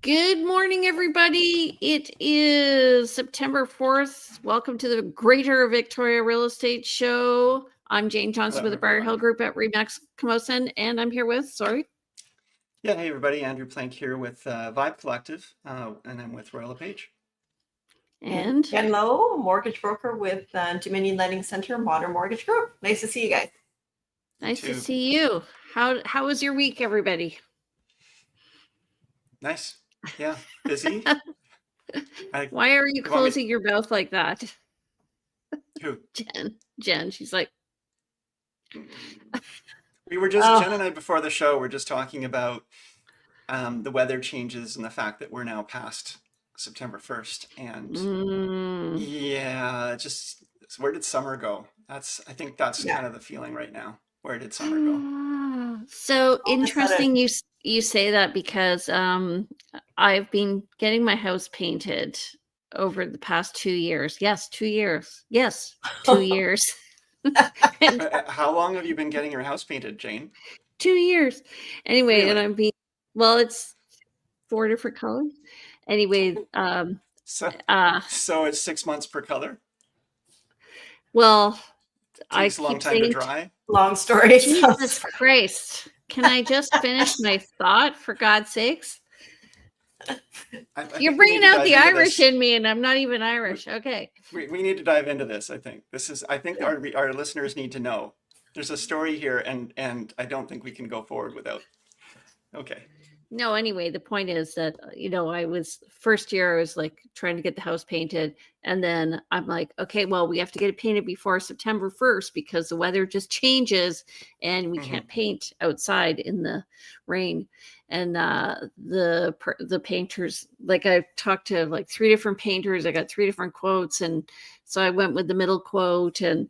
Good morning, everybody. It is September 4th. Welcome to the Greater Victoria Real Estate Show. I'm Jane Johnston with the Briar Hill Group at REMAX Camosun, and I'm here with, Yeah, hey everybody, Andrew Plank here with Vibe Collective, and I'm with LePage. And Jen Lowe, mortgage broker with Dominion Lending Center, Modern Mortgage Group. Nice to see you guys. Nice to see you. How was your week, everybody? Nice. Yeah, busy. Why are you closing your mouth like that? Who? Jen, she's like... We were just, Jen and I before the show, we're just talking about the weather changes and the fact that we're now past September 1st. And yeah, just where did summer go? I think that's kind of the feeling right now. Where did summer go? So interesting you say that, because I've been getting my house painted over the past 2 years. Yes, 2 years. Yes, 2 years. How long have you been getting your house painted, Jane? 2 years. Anyway, really? And it's 4 different colors. Anyway, so it's 6 months per color? Well, takes a long time to dry. Long story. Jesus Christ. Can I just finish my thought, for God's sakes? You're bringing out the Irish in me, and I'm not even Irish. Okay. We need to dive into this, I think. I think our listeners need to know. There's a story here, and I don't think we can go forward without. Okay. No, anyway, the point is that, I was first year, I was like trying to get the house painted. And then I'm like, okay, well, we have to get it painted before September 1st because the weather just changes and we can't paint outside in the rain. And the painters, like, I talked to like 3 different painters. I got 3 different quotes. And so I went with the middle quote, and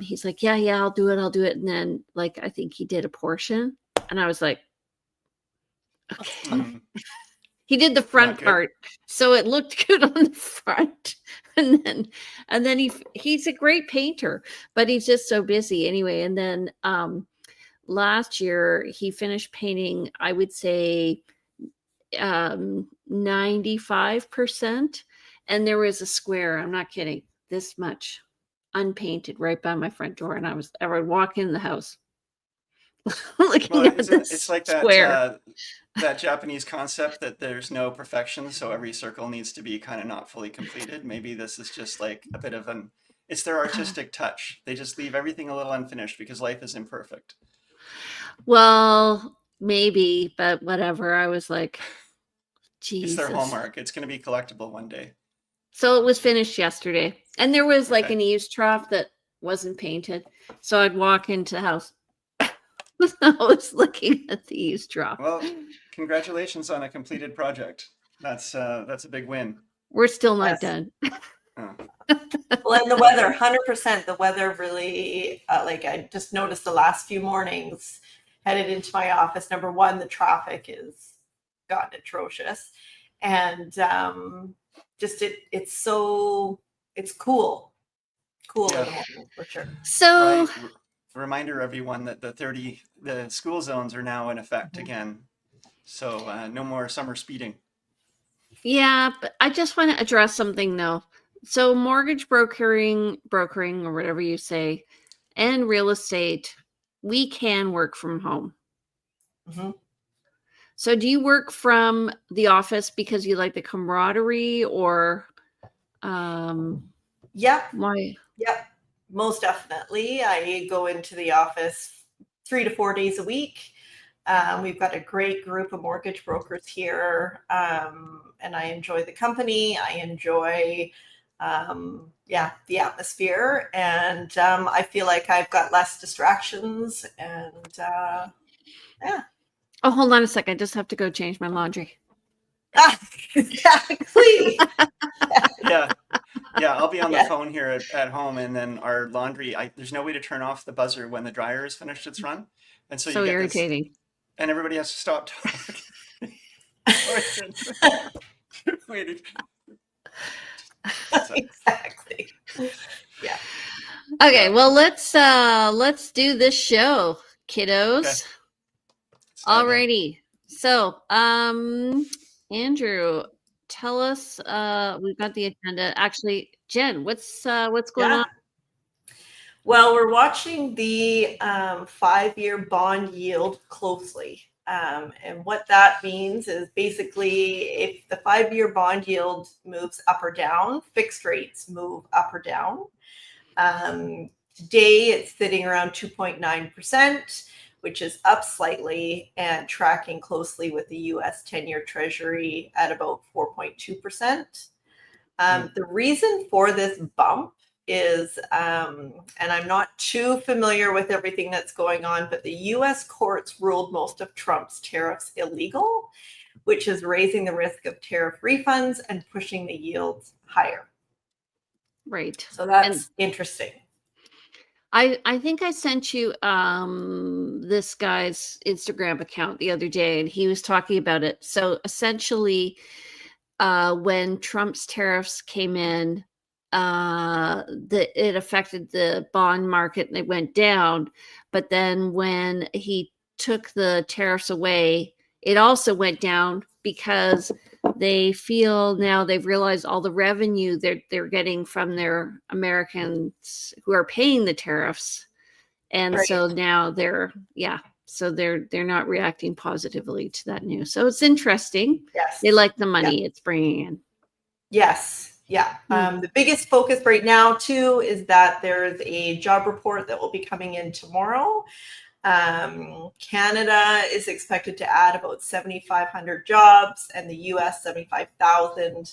he's like, yeah, I'll do it. And then, like, I think he did a portion, and I was like, okay. He did the front part, so it looked good on the front. And then he's a great painter, but he's just so busy anyway. And then last year he finished painting, I would say 95%, and there was a square, I'm not kidding, this much unpainted right by my front door, and I would walk in the house looking at this it's like square. That Japanese concept that there's no perfection, so every circle needs to be kind of not fully completed. Maybe this is just like a bit of it's their artistic touch. They just leave everything a little unfinished because life is imperfect. Well, maybe, but whatever. I was like, Jesus. It's their hallmark. It's going to be collectible one day. So it was finished yesterday, and there was like an eaves trough that wasn't painted. So I'd walk into the house. I was looking at the eaves trough. Well, congratulations on a completed project. That's a big win. We're still not done. Well, and the weather, 100%. The weather really, I just noticed the last few mornings headed into my office. Number one, the traffic is gotten atrocious, and it's cool in the morning for sure. So. Right. Reminder everyone that the school zones are now in effect again, so no more summer speeding. Yeah, but I just want to address something though. So mortgage brokering or whatever you say, and real estate, we can work from home. So do you work from the office because you like the camaraderie, or Yep. Most definitely. I go into the office 3 to 4 days a week. We've got a great group of mortgage brokers here, and I enjoy the company. I enjoy, the atmosphere, and I feel like I've got less distractions, and Oh, hold on a second. I just have to go change my laundry. Exactly. Yeah, I'll be on the phone here at home, and then our laundry, there's no way to turn off the buzzer when the dryer has finished its run. And so you get irritating. And everybody has to stop talking. Exactly. Yeah. Okay, well, let's do this show, kiddos. Okay. Alrighty. So, Andrew, tell us, we've got the agenda. Actually, Jen, what's going Yeah. on? Well, we're watching the 5-year bond yield closely. And what that means is basically if the 5-year bond yield moves up or down, fixed rates move up or down. Today, it's sitting around 2.9%, which is up slightly and tracking closely with the US 10-year Treasury at about 4.2%. The reason for this bump is, and I'm not too familiar with everything that's going on, but the US courts ruled most of Trump's tariffs illegal, which is raising the risk of tariff refunds and pushing the yields higher. Right. So that's interesting. I think I sent you this guy's Instagram account the other day, and he was talking about it. So essentially, when Trump's tariffs came in, it affected the bond market and they went down. But then when he took the tariffs away, it also went down because they feel now they've realized all the revenue they're getting from their Americans who are paying the tariffs. And Right. so now they're not reacting positively to that news. So it's interesting. Yes. They like the money it's bringing in. Yes. Yeah. The biggest focus right now, too, is that there's a job report that will be coming in tomorrow. Canada is expected to add about 7,500 jobs and the US 75,000,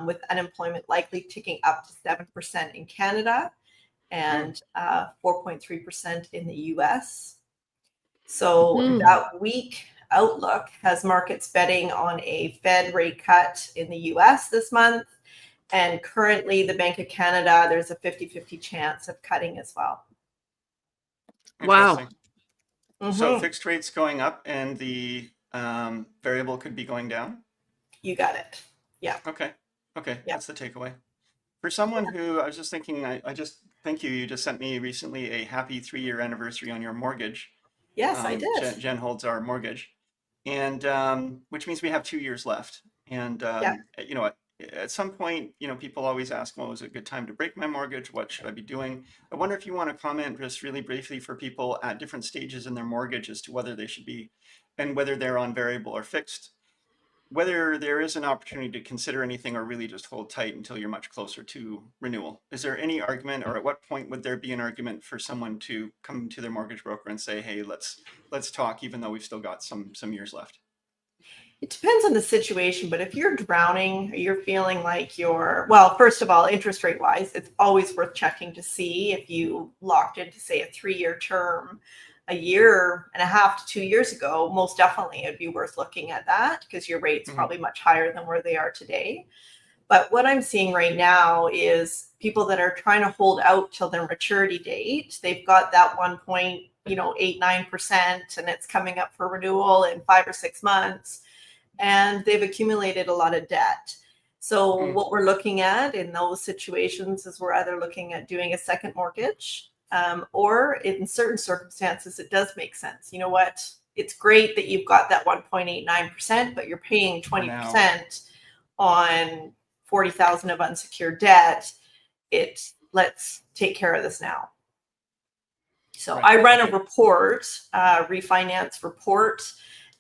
with unemployment likely ticking up to 7% in Canada and 4.3% in the US. So that weak outlook has markets betting on a Fed rate cut in the US this month. And currently, the Bank of Canada, there's a 50-50 chance of cutting as well. Wow. So fixed rates going up and the variable could be going down? You got it. Yeah. Okay. Yeah. That's the takeaway. For someone who, I was just thinking, I just thank you. You just sent me recently a happy 3-year anniversary on your mortgage. Yes, I did. Jen holds our mortgage, and which means we have 2 years left. And you know, at some point, you know, people always ask, well, is it a good time to break my mortgage? What should I be doing? I wonder if you want to comment just really briefly for people at different stages in their mortgage as to whether they should be, and whether they're on variable or fixed, whether there is an opportunity to consider anything or really just hold tight until you're much closer to renewal. Is there any argument, or at what point would there be an argument for someone to come to their mortgage broker and say, hey, let's talk, even though we've still got some years left? It depends on the situation, but if you're drowning, you're feeling like well, first of all, interest rate wise, it's always worth checking to see if you locked into, say, a 3-year term a year and a half to 2 years ago. Most definitely it'd be worth looking at that because your rate's probably much higher than where they are today. But what I'm seeing right now is people that are trying to hold out till their maturity date. They've got that 1.89%, and it's coming up for renewal in 5 or 6 months. And they've accumulated a lot of debt. So what we're looking at in those situations is we're either looking at doing a second mortgage, or in certain circumstances, it does make sense. You know what? It's great that you've got that 1.89%, but you're paying 20% on 40,000 of unsecured debt. Let's take care of this now. So I run a report, refinance report,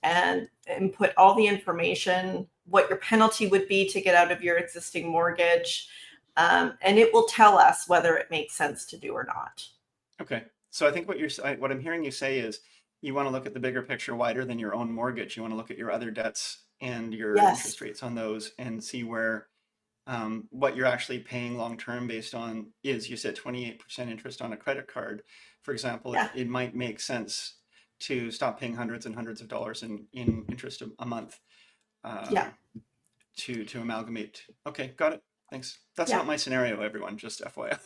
and input all the information, what your penalty would be to get out of your existing mortgage. And it will tell us whether it makes sense to do or not. Okay. So I think what I'm hearing you say is you want to look at the bigger picture wider than your own mortgage. You want to look at your other debts and your interest rates on those and see where what you're actually paying long-term based on is, you said 28% interest on a credit card, for example. It might make sense to stop paying hundreds and hundreds of dollars in interest a month to amalgamate. Okay, got it. Thanks. That's not my scenario, everyone, just FYI.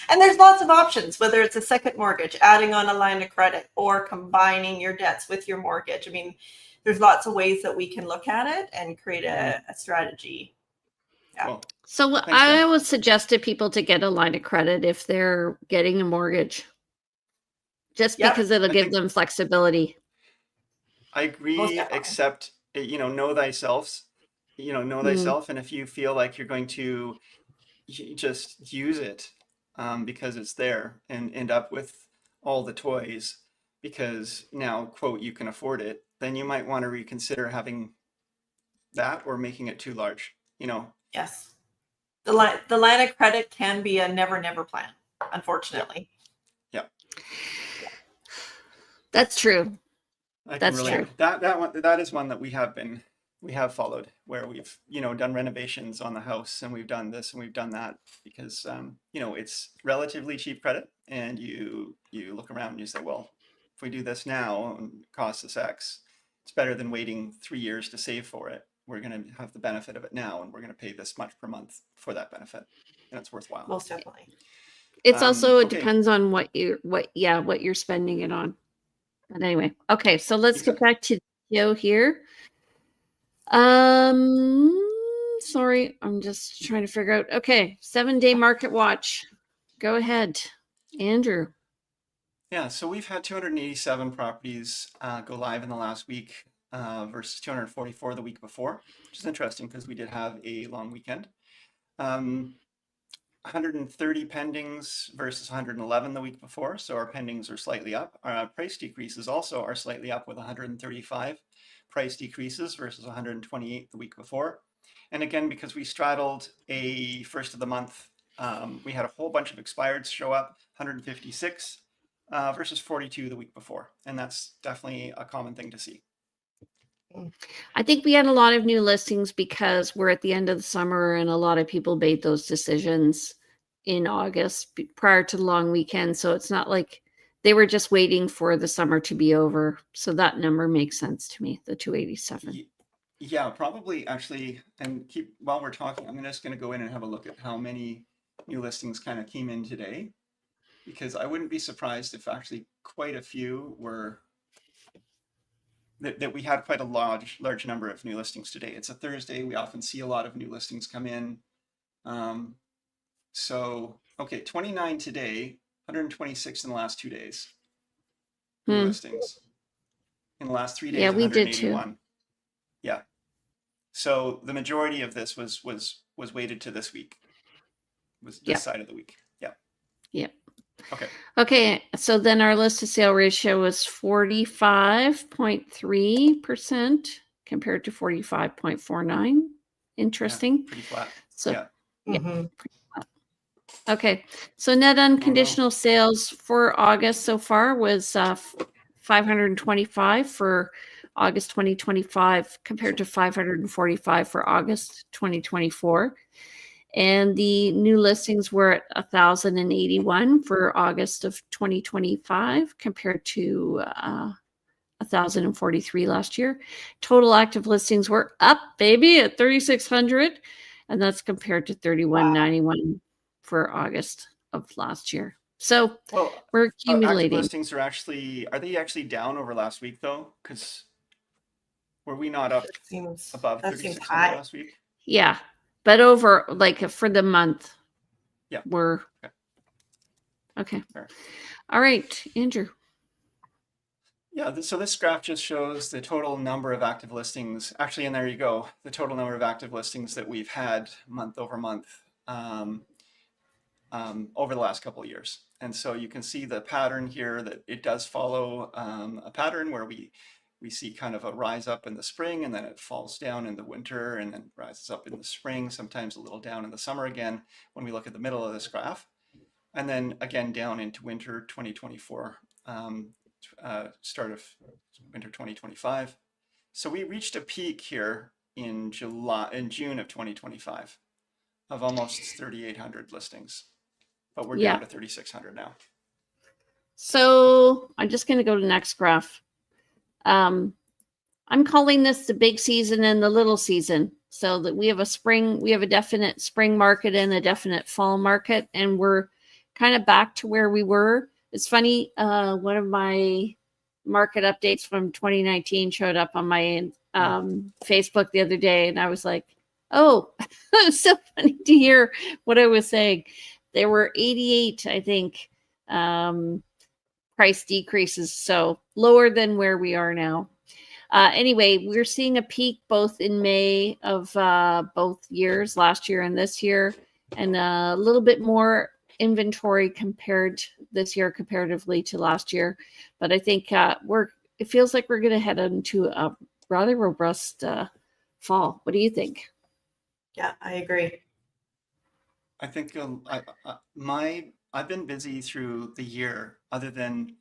And there's lots of options, whether it's a second mortgage, adding on a line of credit, or combining your debts with your mortgage. I mean, there's lots of ways that we can look at it and create a strategy. Cool. So I always suggest to people to get a line of credit if they're getting a mortgage, just because it'll give them flexibility. I Most agree, definitely. except, know thyself. Know thyself. And if you feel like you're going to just use it because it's there and end up with all the toys because now, quote, you can afford it, then you might want to reconsider having that or making it too large. Yes. The line of credit can be a never plan, unfortunately. Yeah. That's true. I can That's relate. true. That is one that we have followed, where we've done renovations on the house, and we've done this and we've done that because it's relatively cheap credit, and you look around and you say, well, if we do this now and it costs us X, it's better than waiting 3 years to save for it. We're going to have the benefit of it now, and we're going to pay this much per month for that benefit, and it's worthwhile. Most definitely. It's also, it Okay. depends on what you're spending it on. But anyway, okay, so let's get back to Joe here. Sorry, I'm just trying to figure out. Okay, 7-day market watch. Go ahead, Andrew. Yeah, so we've had 287 properties go live in the last week versus 244 the week before, which is interesting because we did have a long weekend. 130 pendings versus 111 the week before, so our pendings are slightly up. Our price decreases also are slightly up with 135 price decreases versus 128 the week before. And again, because we straddled a first of the month, we had a whole bunch of expireds show up, 156 versus 42 the week before. And that's definitely a common thing to see. I think we had a lot of new listings because we're at the end of the summer and a lot of people made those decisions in August prior to the long weekend. So it's not like they were just waiting for the summer to be over. So that number makes sense to me, the 287. Yeah, probably actually. And while we're talking, I'm just going to go in and have a look at how many new listings kind of came in today, because I wouldn't be surprised if actually quite a few were that we had quite a large number of new listings today. It's a Thursday. We often see a lot of new listings come in. So, okay, 29 today, 126 in the last 2 days. New listings. In the last 3 days, Yeah, we 181. did too. Yeah. So the majority of this was weighted to this week. Was this side of the week. Yeah. Yeah. Okay. So then our list to sale ratio was 45.3% compared to 45.49. Interesting. Yeah, pretty flat. So yeah. Mm-hmm. Okay. So net unconditional sales for August so far was 525 for August 2025 compared to 545 for August 2024. And the new listings were at 1,081 for August of 2025 compared to 1,043 last year. Total active listings were up, baby, at 3,600, and that's compared to 3,191 for August of last year. So we're accumulating. Active listings are they actually down over last week though? Because were we not up above 3,600 last week? Yeah. But over, for the month, we're okay. Fair. All right, Andrew. Yeah, so this graph just shows the total number of active listings. Actually, and there you go, the total number of active listings that we've had month over month over the last couple of years. And so you can see the pattern here that it does follow a pattern where we see kind of a rise up in the spring, and then it falls down in the winter, and then rises up in the spring, sometimes a little down in the summer again when we look at the middle of this graph. And then again down into winter 2024, start of winter 2025. So we reached a peak here in June of 2025 of almost 3,800 listings, but we're down to 3,600 now. So I'm just going to go to the next graph. I'm calling this the big season and the little season. So that we have a definite spring market and a definite fall market, and we're kind of back to where we were. It's funny, one of my market updates from 2019 showed up on my Facebook the other day, and I was like, oh, it's so funny to hear what I was saying. There were 88, I think, price decreases, so lower than where we are now. Anyway, we're seeing a peak both in May of both years, last year and this year, and a little bit more inventory compared this year comparatively to last year. But I think it feels like we're going to head into a rather robust fall. What do you think? Yeah, I agree. I think I've been busy through the year, other than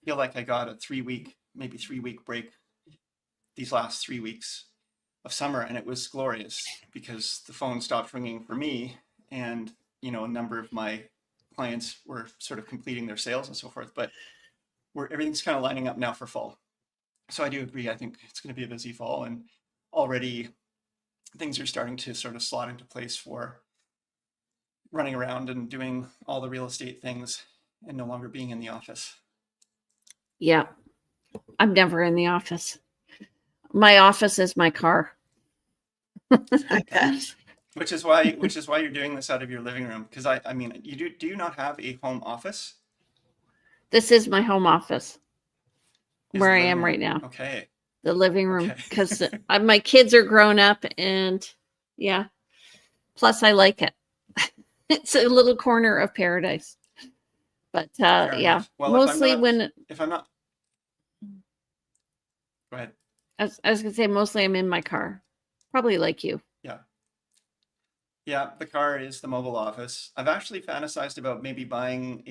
feel like I got a 3-week, maybe 3-week break these last 3 weeks of summer, and it was glorious because the phone stopped ringing for me, and a number of my clients were sort of completing their sales and so forth. But everything's kind of lining up now for fall. So I do agree. I think it's going to be a busy fall, and already things are starting to sort of slot into place for running around and doing all the real estate things and no longer being in the office. Yeah, I'm never in the office. My office is my car. I bet. Which is why you're doing this out of your living room. Because I mean, do you not have a home office? This is my home office, where I am room. right now. Okay. The living room, because my kids are grown up, and yeah. Plus, I like it. It's a little corner of paradise. But yeah, well, mostly if I'm not, go ahead. I was gonna say mostly I'm in my car, probably like you. Yeah, the car is the mobile office. I've actually fantasized about maybe buying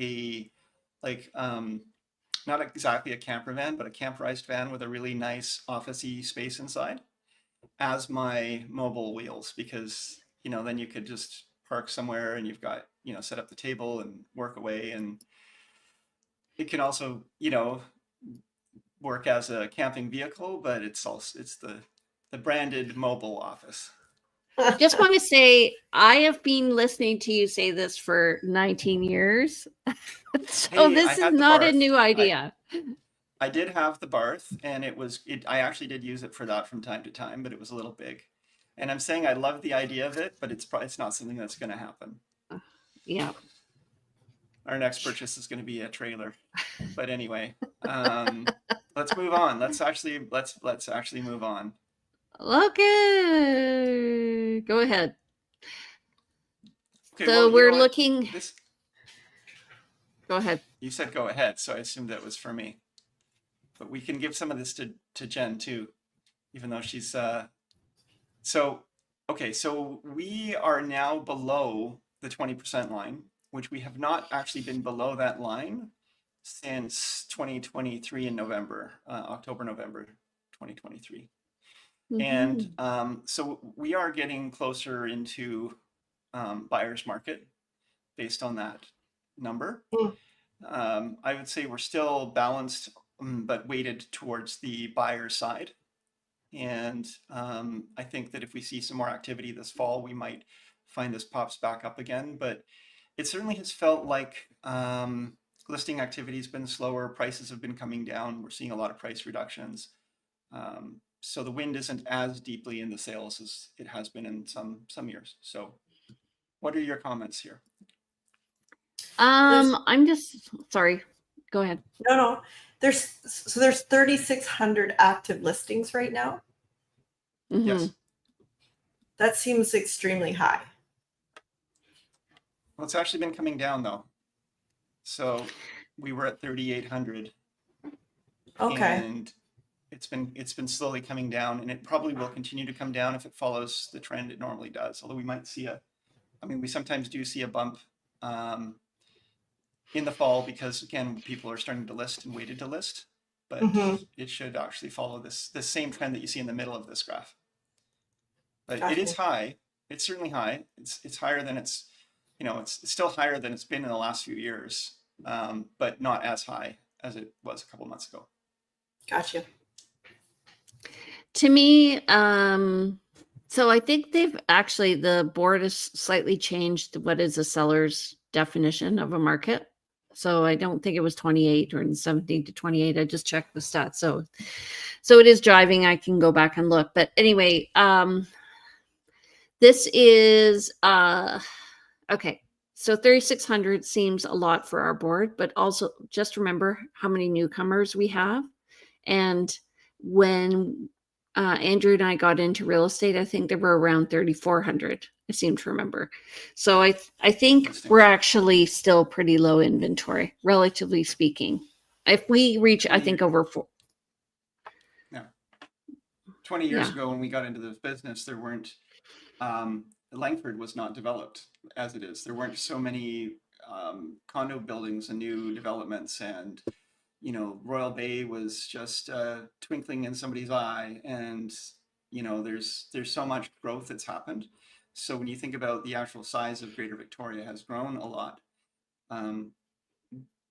not exactly a camper van, but a camperized van with a really nice office-y space inside as my mobile wheels, because then you could just park somewhere and you've got set up the table and work away, and it can also work as a camping vehicle, but it's the branded mobile office. Just want to say, I have been listening to you say this for 19 years. So this is not a new idea. I did have the Barth, and I actually did use it for that from time to time, but it was a little big. And I'm saying I love the idea of it, but it's not something that's going to happen. Yeah. Our next purchase is going to be a trailer. But anyway, let's move on. Let's actually move on. Okay, go ahead. Okay, so we're looking. Go ahead. You said go ahead, so I assumed that was for me. But we can give some of this to Jen too, even though she's So we are now below the 20% line, which we have not actually been below that line since 2023 in October, November 2023. And so we are getting closer into buyer's market based on that number. I would say we're still balanced, but weighted towards the buyer side. And I think that if we see some more activity this fall, we might find this pops back up again. But it certainly has felt like listing activity has been slower. Prices have been coming down. We're seeing a lot of price reductions. So the wind isn't as deeply in the sails as it has been in some years. So what are your comments here? I'm just sorry. Go ahead. No. There's 3,600 active listings right now. Yes. That seems extremely high. Well, it's actually been coming down though. So we were at 3,800. Okay. And it's been slowly coming down, and it probably will continue to come down if it follows the trend it normally does. Although we might see we sometimes do see a bump in the fall because, again, people are starting to list and waited to list, but it should actually follow this same trend that you see in the middle of this graph. But It is high. It's certainly high. It's higher than it's still higher than it's been in the last few years, but not as high as it was a couple months ago. Gotcha. To me, so I think the board has slightly changed what is a seller's definition of a market. So I don't think it was 28 or 17 to 28. I just checked the stats. So it is driving. I can go back and look. But anyway, this is okay. So 3,600 seems a lot for our board, but also just remember how many newcomers we have. And when Andrew and I got into real estate, I think there were around 3,400. I seem to remember. So I think Listings. we're actually still pretty low inventory, relatively speaking. If we reach, I think over 20 years Yeah. ago when we got into this business, there weren't, Langford was not developed as it is. There weren't so many condo buildings and new developments, and Royal Bay was just twinkling in somebody's eye, and there's so much growth that's happened. So when you think about the actual size of Greater Victoria has grown a lot,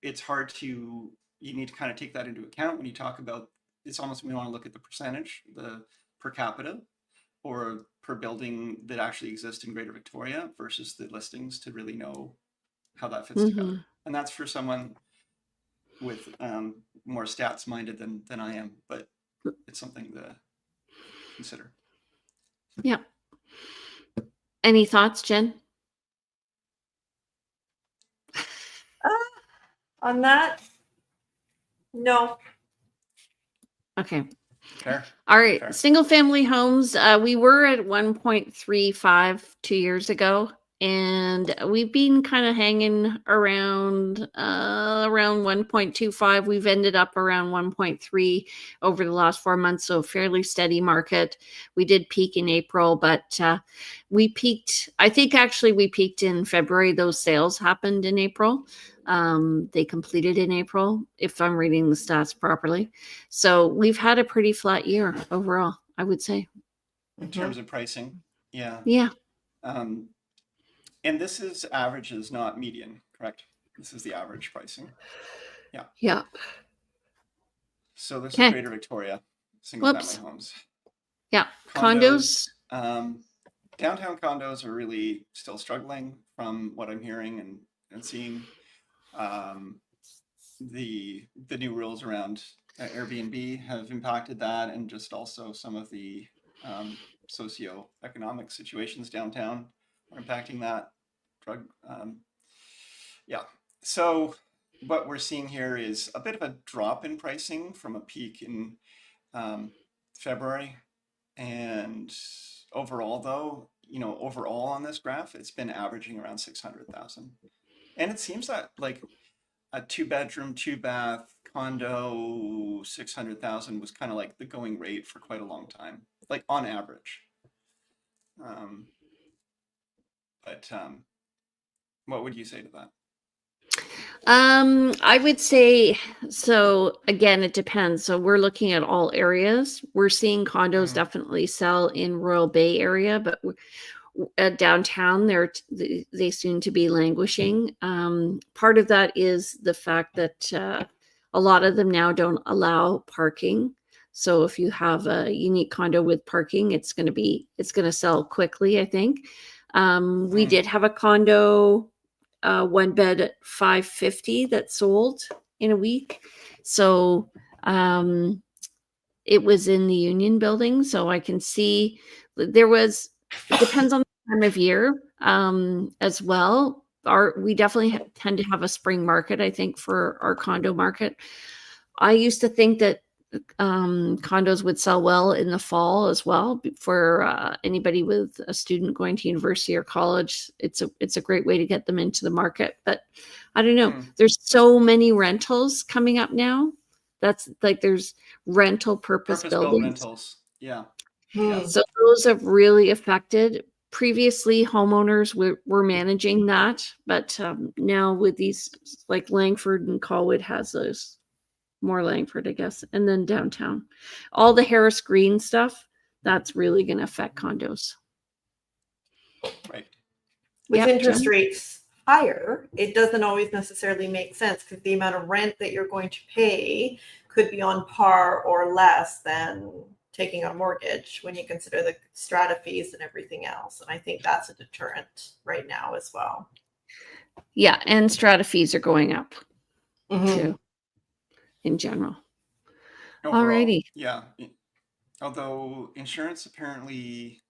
it's hard to, you need to kind of take that into account when you talk about, it's almost, we want to look at the percentage, the per capita or per building that actually exists in Greater Victoria versus the listings to really know how that fits together. And that's for someone with more stats minded than I am, but it's something to consider. Yeah. Any thoughts, Jen? On that, no. Okay. Fair. All right. Fair. Single family homes. We were at 1.35 2 years ago, and we've been kind of hanging around 1.25. We've ended up around 1.3 over the last 4 months, so fairly steady market. We did peak in April, but we peaked, I think actually we peaked in February. Those sales happened in April. They completed in April, if I'm reading the stats properly. So we've had a pretty flat year overall, I would say. In terms of pricing. Yeah. Yeah. And this is averages, not median, correct? This is the average pricing. Yeah. Yeah. So this Okay. is Greater Victoria, single family homes. Yeah. Condos. Downtown condos are really still struggling from what I'm hearing and seeing. The new rules around Airbnb have impacted that, and just also some of the socioeconomic situations downtown are impacting that. Yeah. So what we're seeing here is a bit of a drop in pricing from a peak in February. And overall, though, overall on this graph, it's been averaging around 600,000. And it seems that like a 2-bedroom, 2-bath condo, 600,000 was kind of like the going rate for quite a long time, like on average. But what would you say to that? I would say, so again, it depends. So we're looking at all areas. We're seeing condos definitely sell in Royal Bay area, but downtown, they seem to be languishing. Part of that is the fact that a lot of them now don't allow parking. So if you have a unique condo with parking, it's going to sell quickly, I think. We did have a condo, 1 bed at 550 that sold in a week. So it was in the Union Building. So I can see it depends on the time of year as well. We definitely tend to have a spring market, I think, for our condo market. I used to think that condos would sell well in the fall as well for anybody with a student going to university or college. It's a great way to get them into the market. But I don't know. There's so many rentals coming up now. That's like there's rental purpose-built buildings. Rentals. Yeah. So those have really affected. Previously, homeowners were managing that, but now with these, like Langford and Colwood has those. More Langford, I guess, and then downtown. All the Harris Green stuff, that's really going to affect condos. Right. With interest rates higher, it doesn't always necessarily make sense because the amount of rent that you're going to pay could be on par or less than taking a mortgage when you consider the strata fees and everything else. And I think that's a deterrent right now as well. Yeah, and strata fees are going up too. In general. Alrighty. Yeah. Although insurance apparently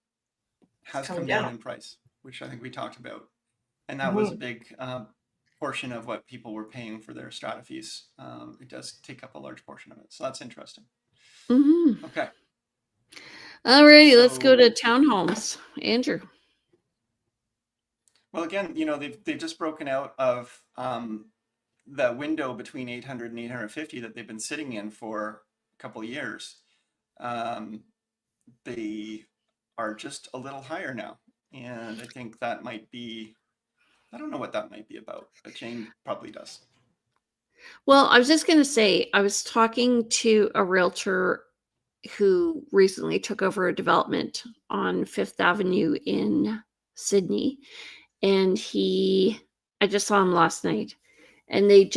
has come down in price, which I think we talked about. And that was a big portion of what people were paying for their strata fees. It does take up a large portion of it. So that's interesting. Mm-hmm. Okay. All righty, let's go to So, townhomes. Andrew. well, again, you know, they've just broken out of the window between 800 and 850 that they've been sitting in for a couple of years. Um, they are just a little higher now, and I think that might be, I don't know what that might be about, but Jane probably does. Well, I was just going to say, I was talking to a realtor who recently took over a development on Fifth Avenue in Sydney. And I just saw him last night. And they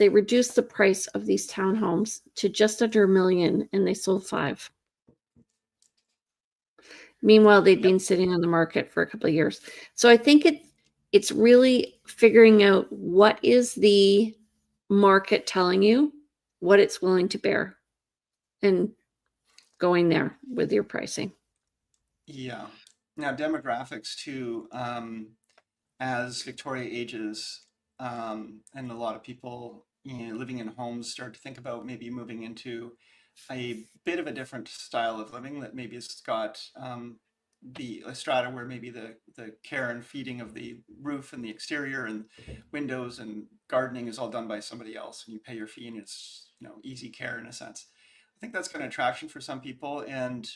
reduced the price of these townhomes to just under $1 million, and they sold 5. Meanwhile, they'd Yep. been sitting on the market for a couple of years. So I think it's really figuring out what is the market telling you, what it's willing to bear, and going there with your pricing. Yeah. Now, demographics too, as Victoria ages, and a lot of people, you know, living in homes start to think about maybe moving into a bit of a different style of living that maybe has got the a strata where maybe the care and feeding of the roof and the exterior and windows and gardening is all done by somebody else, and you pay your fee and it's, you know, easy care in a sense. I think that's got an attraction for some people, and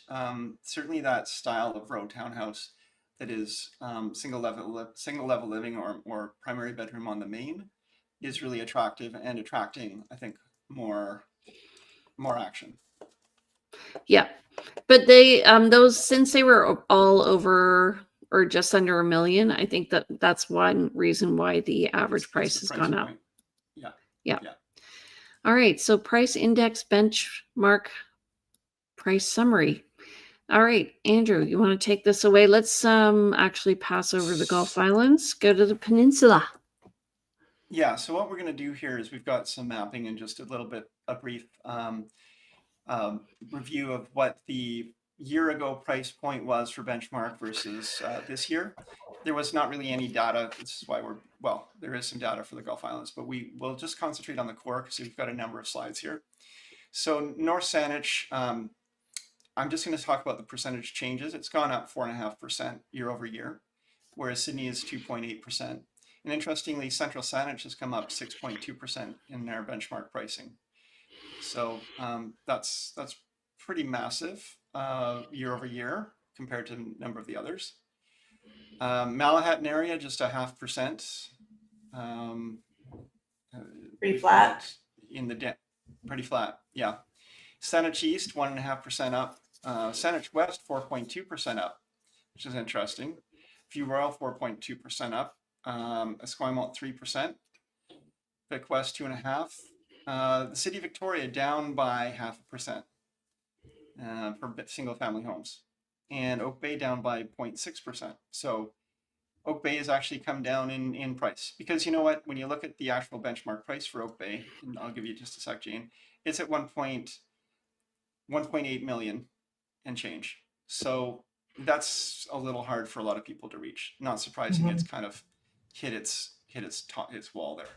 certainly that style of row townhouse that is single level living or primary bedroom on the main is really attractive and attracting, I think, more action. Yeah. But they those, since they were all over or just under $1 million, I think that's one reason why the average price It's has the price gone up. point. Yeah. Yeah. Yeah. All right. So price index benchmark price summary. All right, Andrew, you want to take this away? Let's actually pass over the Gulf Islands, go to the peninsula. Yeah. So what we're going to do here is we've got some mapping and just a little bit, a brief review of what the year ago price point was for benchmark versus this year. There was not really any data. This is why well, there is some data for the Gulf Islands, but we will just concentrate on the core because we've got a number of slides here. So North Saanich, I'm just going to talk about the percentage changes. It's gone up 4.5% year over year, whereas Sydney is 2.8%. And interestingly, Central Saanich has come up 6.2% in their benchmark pricing. So that's pretty massive year over year compared to a number of the others. Malahattan area, just 0.5%. Pretty flat. Pretty flat, yeah. Saanich East, 1.5% up. Saanich West, 4.2% up, which is interesting. View Royal, 4.2% up. Esquimalt, 3%. Vic West, 2.5%. The City of Victoria down by 0.5% for single family homes. And Oak Bay down by 0.6%. So Oak Bay has actually come down in price, because you know what, when you look at the actual benchmark price for Oak Bay, and I'll give you just a sec, Jane, it's at 1.8 million and change. So that's a little hard for a lot of people to reach. Not surprising, it's kind of hit its wall there.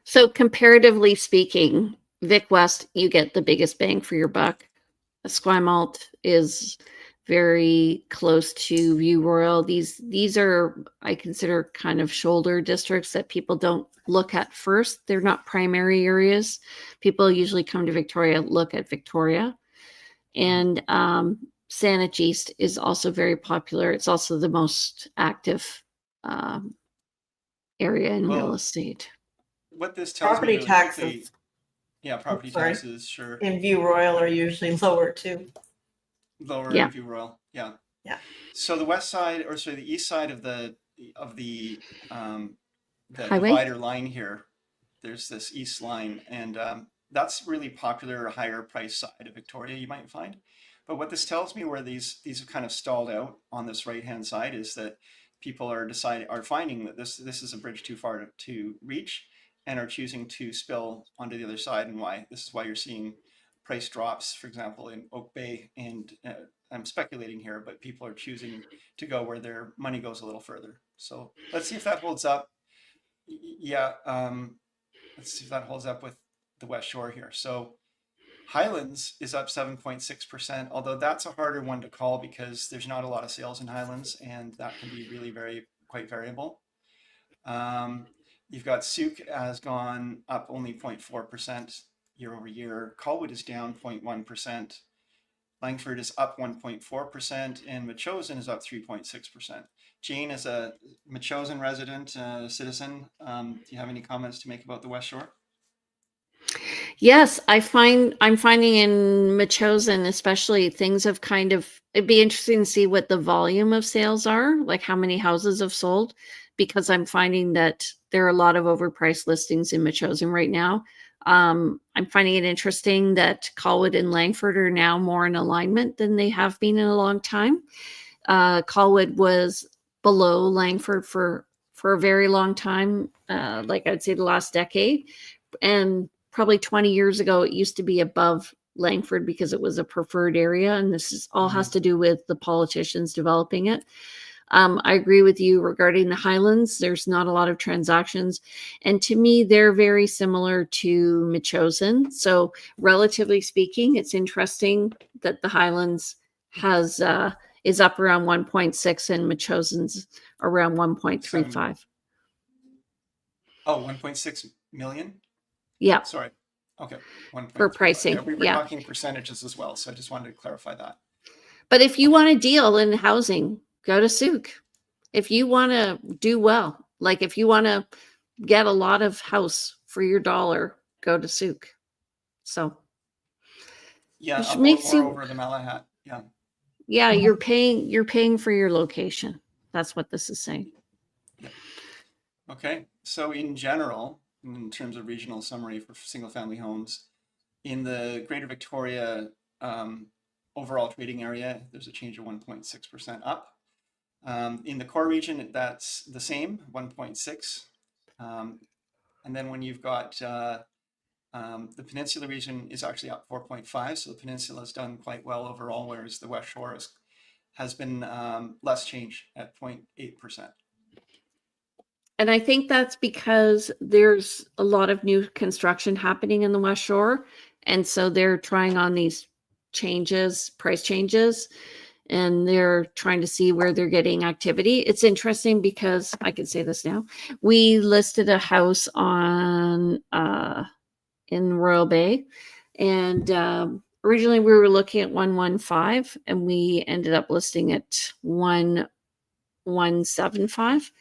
So comparatively speaking, Vic West, you get the biggest bang for your buck. Esquimalt is very close to View Royal. These are, I consider, kind of shoulder districts that people don't look at first. They're not primary areas. People usually come to Victoria, look at Victoria. And Saanich East is also very popular. It's also the most active area in real estate. What this tells Property me really quickly, taxes. yeah, property taxes, sure. In View Royal are usually lower too. Lower Yeah. in View Royal, yeah. Yeah. So the west side, or sorry, the east side of the Highway? divider line here, there's this east line, and that's really popular, higher price side of Victoria, you might find. But what this tells me, where these have kind of stalled out on this right hand side, is that people are finding that this is a bridge too far to reach, and are choosing to spill onto the other side. And why this is why you're seeing price drops, for example, in Oak Bay. And I'm speculating here, but people are choosing to go where their money goes a little further. So let's see if that holds up. Yeah, let's see if that holds up with the West Shore here. So Highlands is up 7.6%, although that's a harder one to call because there's not a lot of sales in Highlands, and that can be really quite variable. You've got Souk has gone up only 0.4% year over year. Colwood is down 0.1%. Langford is up 1.4%, and Metchosin is up 3.6%. Jane, as a Metchosin resident, citizen, do you have any comments to make about the West Shore? Yes, I'm finding in Metchosin especially things have it'd be interesting to see what the volume of sales are, like how many houses have sold, because I'm finding that there are a lot of overpriced listings in Metchosin right now. I'm finding it interesting that Colwood and Langford are now more in alignment than they have been in a long time. Colwood was below Langford for a very long time, like I'd say the last decade. And probably 20 years ago, it used to be above Langford because it was a preferred area. And this is all has to do with the politicians developing it. I agree with you regarding the Highlands. There's not a lot of transactions. And to me, they're very similar to Metchosin. So relatively speaking, it's interesting that the Highlands is up around 1.6 and Metchosin's around 1.35. Oh, 1.6 million? Yeah. Sorry. Okay. For pricing. Yeah, we were talking percentages as well. So I just wanted to clarify that. But if you want a deal in housing, go to Souk. If you want to do well, like if you want to get a lot of house for your dollar, go to Souk. So yeah, which up makes or over the Malahat. Yeah. Yeah, you're paying for your location. That's what this is saying. Yeah. Okay. So in general, in terms of regional summary for single family homes, in the Greater Victoria overall trading area, there's a change of 1.6% up. In the core region, that's the same, 1.6. And then when you've got the Peninsula region is actually up 4.5. So the Peninsula has done quite well overall, whereas the West Shore has been less change at 0.8%. And I think that's because there's a lot of new construction happening in the West Shore. And so they're trying on these price changes, and they're trying to see where they're getting activity. It's interesting because I can say this now. We listed a house on in Royal Bay, and originally we were looking at 115, and we ended up listing at 1175.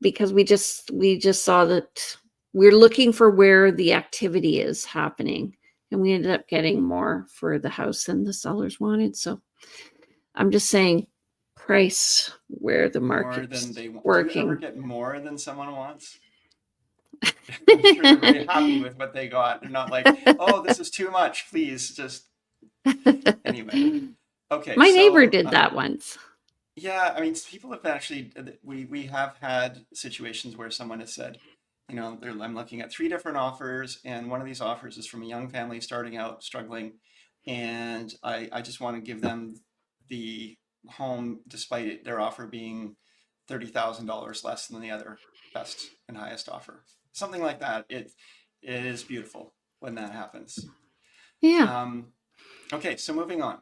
Because we just saw that we're looking for where the activity is happening, and we ended up getting more for the house than the sellers wanted. So I'm just saying, price where the market's working. Do you ever get more than someone wants? I'm sure they're very happy with what they got. They're not like, oh, this is too much, please just anyway. Okay. My neighbor did that once. Yeah, I mean, people have actually, we have had situations where someone has said, you know, I'm looking at 3 different offers, and one of these offers is from a young family starting out, struggling, and I just want to give them the home despite their offer being $30,000 less than the other best and highest offer. Something like that. It is beautiful when that happens. Yeah. Okay, so moving on.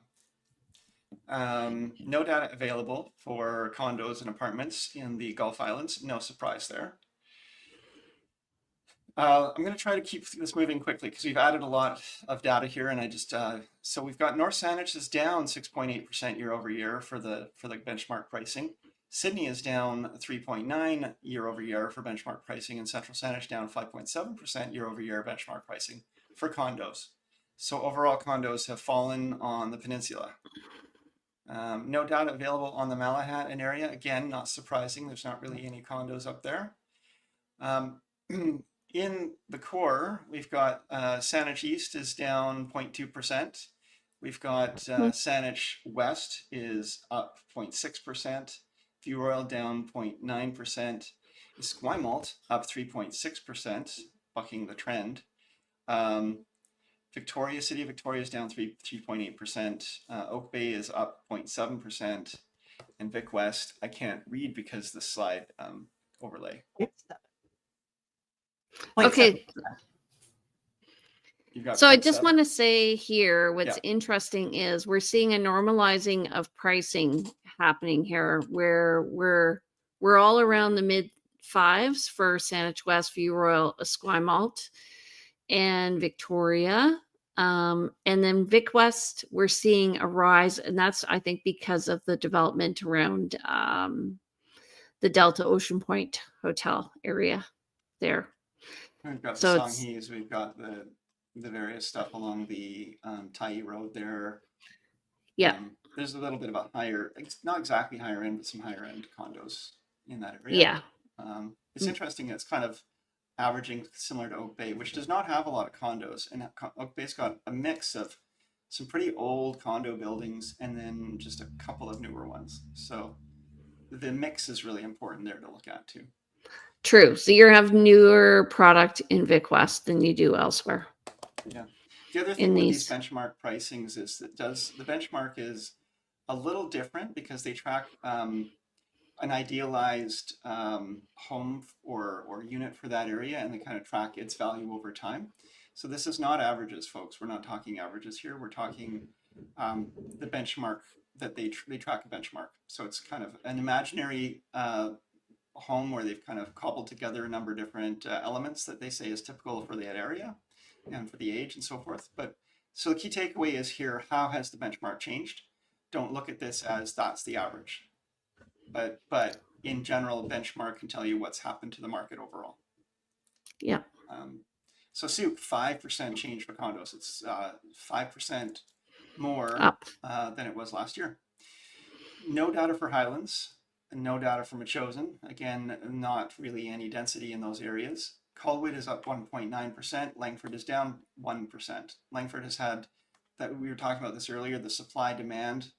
No data available for condos and apartments in the Gulf Islands. No surprise there. I'm going to try to keep this moving quickly because we've added a lot of data here, and I just so we've got North Saanich is down 6.8% year over year for the benchmark pricing. Sydney is down 3.9 year over year for benchmark pricing, and Central Saanich down 5.7% year over year benchmark pricing for condos. So overall, condos have fallen on the peninsula. No data available on the Malahat area. Again, not surprising. There's not really any condos up there. In the core, we've got Saanich East is down 0.2%. We've got Saanich West is up 0.6%. View Royal down 0.9%. Esquimalt up 3.6%, bucking the trend. Victoria, City of Victoria is down 3.8%. Oak Bay is up 0.7%. And Vic West, I can't read because the slide overlay. Okay. You've got So I Pet just Sub. want to say here, what's Yeah. interesting is we're seeing a normalizing of pricing happening here, where we're all around the mid fives for Saanich West, View Royal, Esquimalt, and Victoria. And then Vic West, we're seeing a rise, and that's, I think, because of the development around the Delta Ocean Point Hotel area there. We've got the So it's Songhees, we've got the various stuff along the Tai Road there. yeah, There's a little bit of a higher, it's not exactly higher end, but some higher end condos in that area. yeah. It's interesting. It's kind of averaging similar to Oak Bay, which does not have a lot of condos. And Oak Bay's got a mix of some pretty old condo buildings and then just a couple of newer ones. So the mix is really important there to look at too. True. So you have newer product in Vic West than you do elsewhere. Yeah. The other thing with these benchmark pricings is that the benchmark is a little different because they track an idealized home or unit for that area, and they kind of track its value over time. So this is not averages, folks. We're not talking averages here. We're talking the benchmark that they track a benchmark. So it's kind of an imaginary home where they've kind of cobbled together a number of different elements that they say is typical for that area and for the age and so forth. But so the key takeaway is here, how has the benchmark changed? Don't look at this as that's the average. But in general, benchmark can tell you what's happened to the market overall. Yeah. So Souk, 5% change for condos. It's 5% more Up than it was last year. No data for Highlands, and no data for Metchosin. Again, not really any density in those areas. Colwood is up 1.9%. Langford is down 1%. Langford has had, that we were talking about this earlier, the supply demand,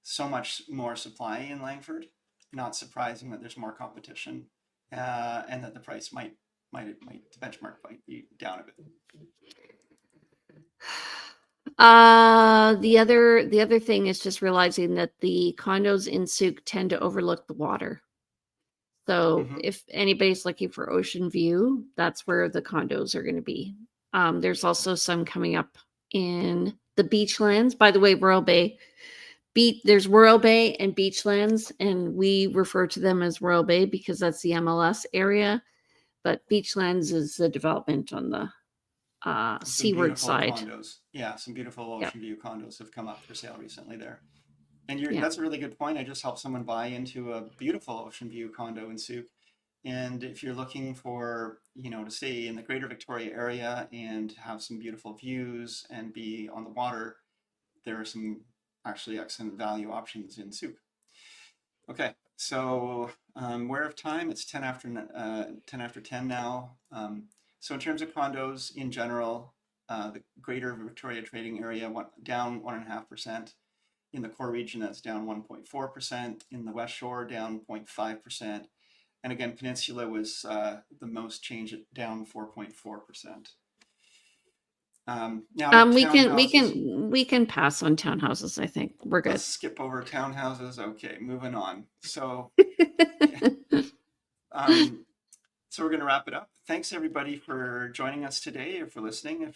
so much more supply in Langford. Not surprising that there's more competition and that the price the benchmark might be down a bit. The other thing is just realizing that the condos in Souk tend to overlook the water. So if anybody's looking for ocean view, that's where the condos are going to be. There's also some coming up in the Beachlands. By the way, Royal Bay. There's Royal Bay and Beachlands, and we refer to them as Royal Bay because that's the MLS area. But Beachlands is the development on the seaward side. Condos. Yeah, some beautiful ocean view condos have come up for sale recently there. And that's a really good point. I just helped someone buy into a beautiful ocean view condo in Souk. And if you're looking for, to stay in the greater Victoria area and have some beautiful views and be on the water, there are some actually excellent value options in Souk. Okay, so we're of time. It's 10 after 10 now. So in terms of condos in general, the greater Victoria trading area down 1.5%. In the core region, that's down 1.4%. In the West Shore, down 0.5%. And again, Peninsula was the most change, down 4.4%. Now we can pass on townhouses. I think we're good. Let's skip over townhouses. Okay, moving on. So, so we're going to wrap it up. Thanks everybody for joining us today or for listening.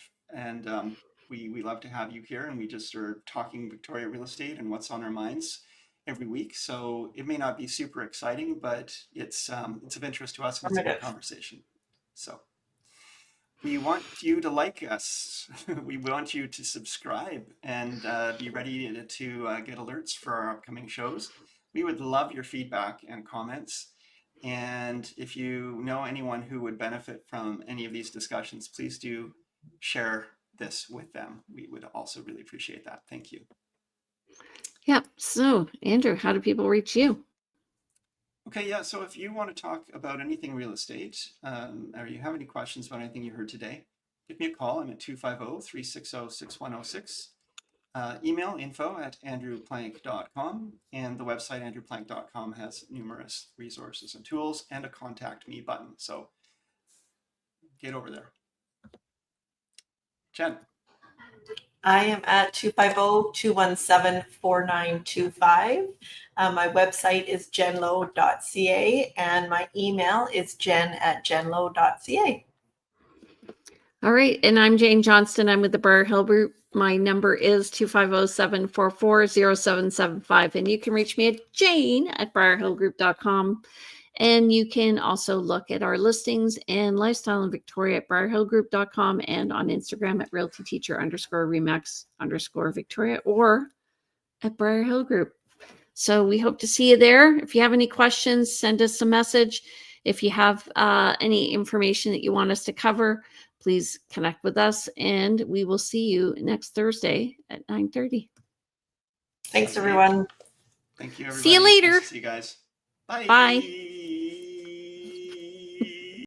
We love to have you here, and we just are talking Victoria real estate and what's on our minds every week. So it may not be super exciting, but it's of interest to us, and it's a good conversation. So we want you to like us. We want you to subscribe and be ready to get alerts for our upcoming shows. We would love your feedback and comments. And if you know anyone who would benefit from any of these discussions, please do share this with them. We would also really appreciate that. Thank you. Yeah. So, Andrew, how do people reach you? Okay, yeah. So if you want to talk about anything real estate, or you have any questions about anything you heard today, give me a call. I'm at 250-360-6106. Email info@andrewplank.com, and the website andrewplank.com has numerous resources and tools and a contact me button. So get over there. Jen. I am at 250-217-4925. My website is jenlowe.ca, and my email is jen@jenlowe.ca. All right. And I'm Jane Johnston. I'm with the Briar Hill Group. My number is 250-744-0775. And you can reach me at jane@briarhillgroup.com. And you can also look at our listings and lifestyle in Victoria at briarhillgroup.com and on Instagram at realtyteacher_remax_Victoria or at Briar Hill Group. So we hope to see you there. If you have any questions, send us a message. If you have any information that you want us to cover, please connect with us, and we will see you next Thursday at 9:30. Thanks, everyone. Thank you, everybody. See you later. Nice to see you guys. Bye. Bye.